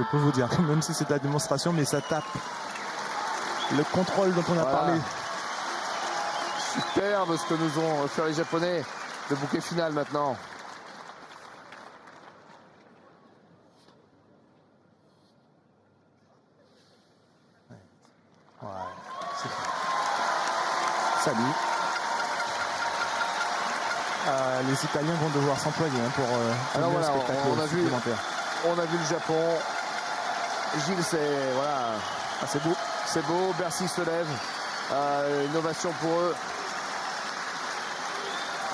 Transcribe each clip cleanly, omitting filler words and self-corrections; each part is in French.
je peux vous dire, même si c'est de la démonstration, mais ça tape. Le contrôle dont on a parlé. Superbe ce que nous ont fait les Japonais. Le bouquet final maintenant. Ouais, c'est fait. Salut. Les Italiens vont devoir s'employer pour alors le voilà, spectacle supplémentaire. On a vu le Japon. Gilles, c'est voilà, c'est beau. C'est beau. Bercy se lève. Innovation pour eux.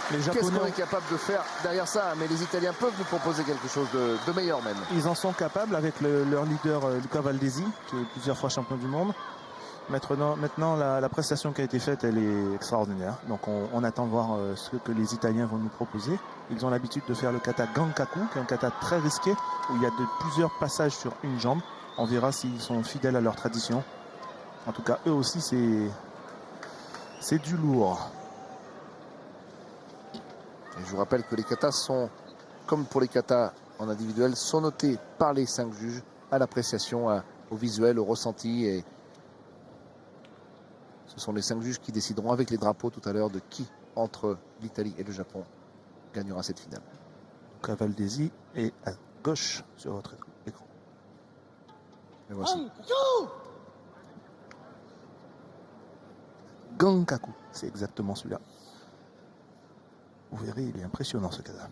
Qu'est-ce qu'on est capable de faire derrière ça? Mais les Italiens peuvent nous proposer quelque chose de meilleur même. Ils en sont capables avec leur leader Luca Valdesi, qui est plusieurs fois champion du monde. Maintenant la prestation qui a été faite, elle est extraordinaire. Donc on attend voir ce que les Italiens vont nous proposer. Ils ont l'habitude de faire le kata Gankaku, qui est un kata très risqué, où il y a plusieurs passages sur une jambe. On verra s'ils sont fidèles à leur tradition. En tout cas, eux aussi, c'est du lourd. Et je vous rappelle que les katas sont, comme pour les katas en individuel, sont notés par les 5 juges à l'appréciation, au visuel, au ressenti. Et ce sont les 5 juges qui décideront avec les drapeaux tout à l'heure de qui, entre l'Italie et le Japon, gagnera cette finale. Donc Valdesi est à gauche sur votre écran. Et voici. Gankaku, c'est exactement celui-là. Vous verrez, il est impressionnant ce kata.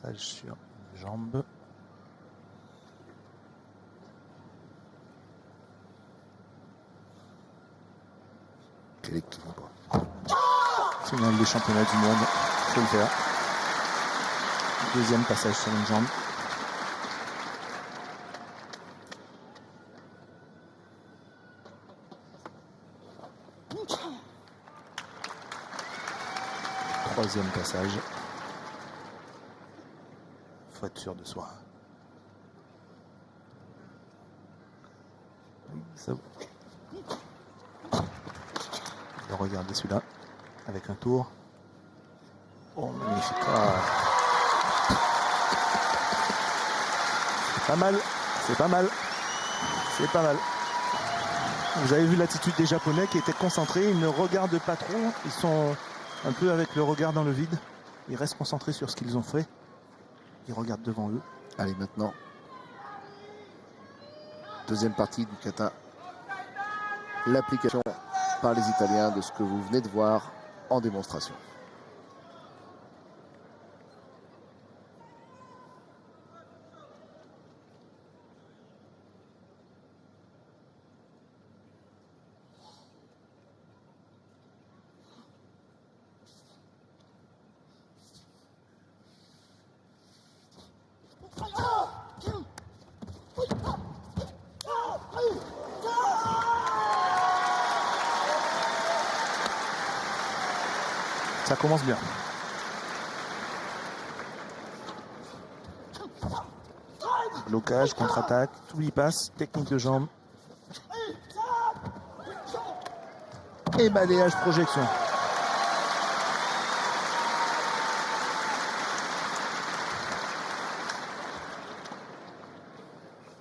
Passage sur une jambe. Quel équilibre. Finale des championnats du monde, il faut le faire. Deuxième passage sur une jambe. Troisième passage. Faut être sûr de soi. Ça... Regardez celui-là avec un tour. Oh, magnifique. Ah. C'est pas mal. C'est pas mal. C'est pas mal. Vous avez vu l'attitude des Japonais qui étaient concentrés. Ils ne regardent pas trop. Ils sont un peu avec le regard dans le vide. Ils restent concentrés sur ce qu'ils ont fait. Ils regardent devant eux. Allez, maintenant, deuxième partie du kata. L'application par les Italiens de ce que vous venez de voir en démonstration. Ça commence bien. Blocage, contre-attaque, tout y passe, technique de jambe. Et balayage projection.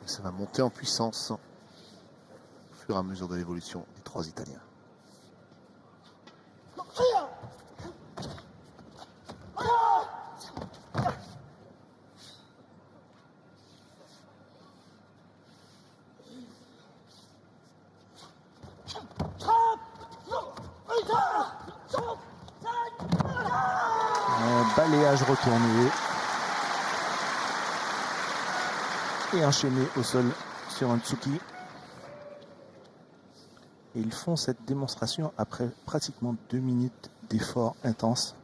Ça va monter en puissance au fur et à mesure de l'évolution des 3 Italiens. Balayage retourné. Et enchaîné au sol sur un Tsuki. Et ils font cette démonstration après pratiquement 2 minutes d'effort intense.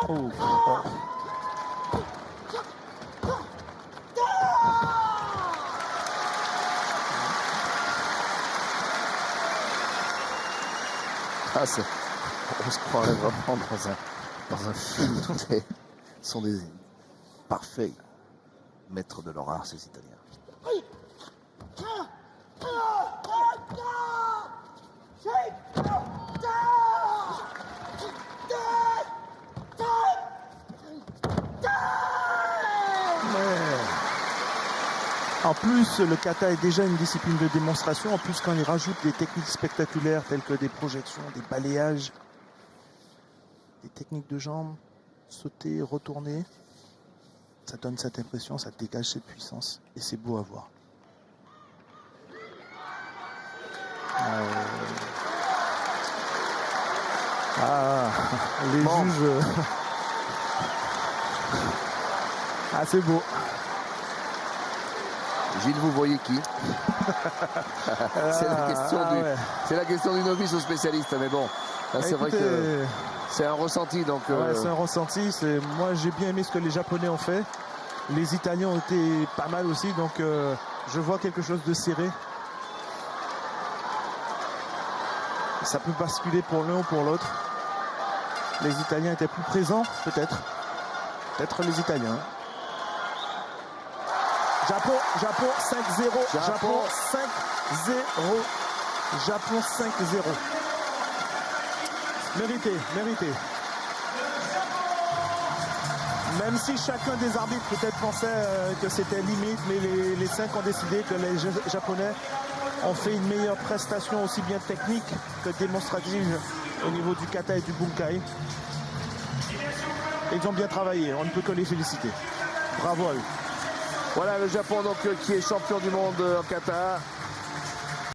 Oh. Ah, on se croirait vraiment dans un film. Sont des parfaits maîtres de leur art, ces Italiens. En plus, le kata est déjà une discipline de démonstration. En plus, quand il rajoute des techniques spectaculaires telles que des projections, des balayages, des techniques de jambes, sauter, retourner, ça donne cette impression, ça dégage cette puissance. Et c'est beau à voir. Les juges... Ah, c'est beau. Gilles, vous voyez qui? C'est la question du novice au spécialiste, mais bon, là, c'est vrai que c'est un ressenti. Donc, c'est un ressenti. Moi, j'ai bien aimé ce que les Japonais ont fait. Les Italiens ont été pas mal aussi, donc je vois quelque chose de serré. Ça peut basculer pour l'un ou pour l'autre. Les Italiens étaient plus présents, peut-être. Peut-être les Italiens. Japon 5-0. Japon 5-0. Japon 5-0. Mérité. Même si chacun des arbitres peut-être pensait que c'était limite, mais les 5 ont décidé que les Japonais ont fait une meilleure prestation aussi bien technique que démonstrative au niveau du kata et du bunkai. Ils ont bien travaillé, on ne peut que les féliciter. Bravo à eux. Voilà le Japon donc qui est champion du monde en kata.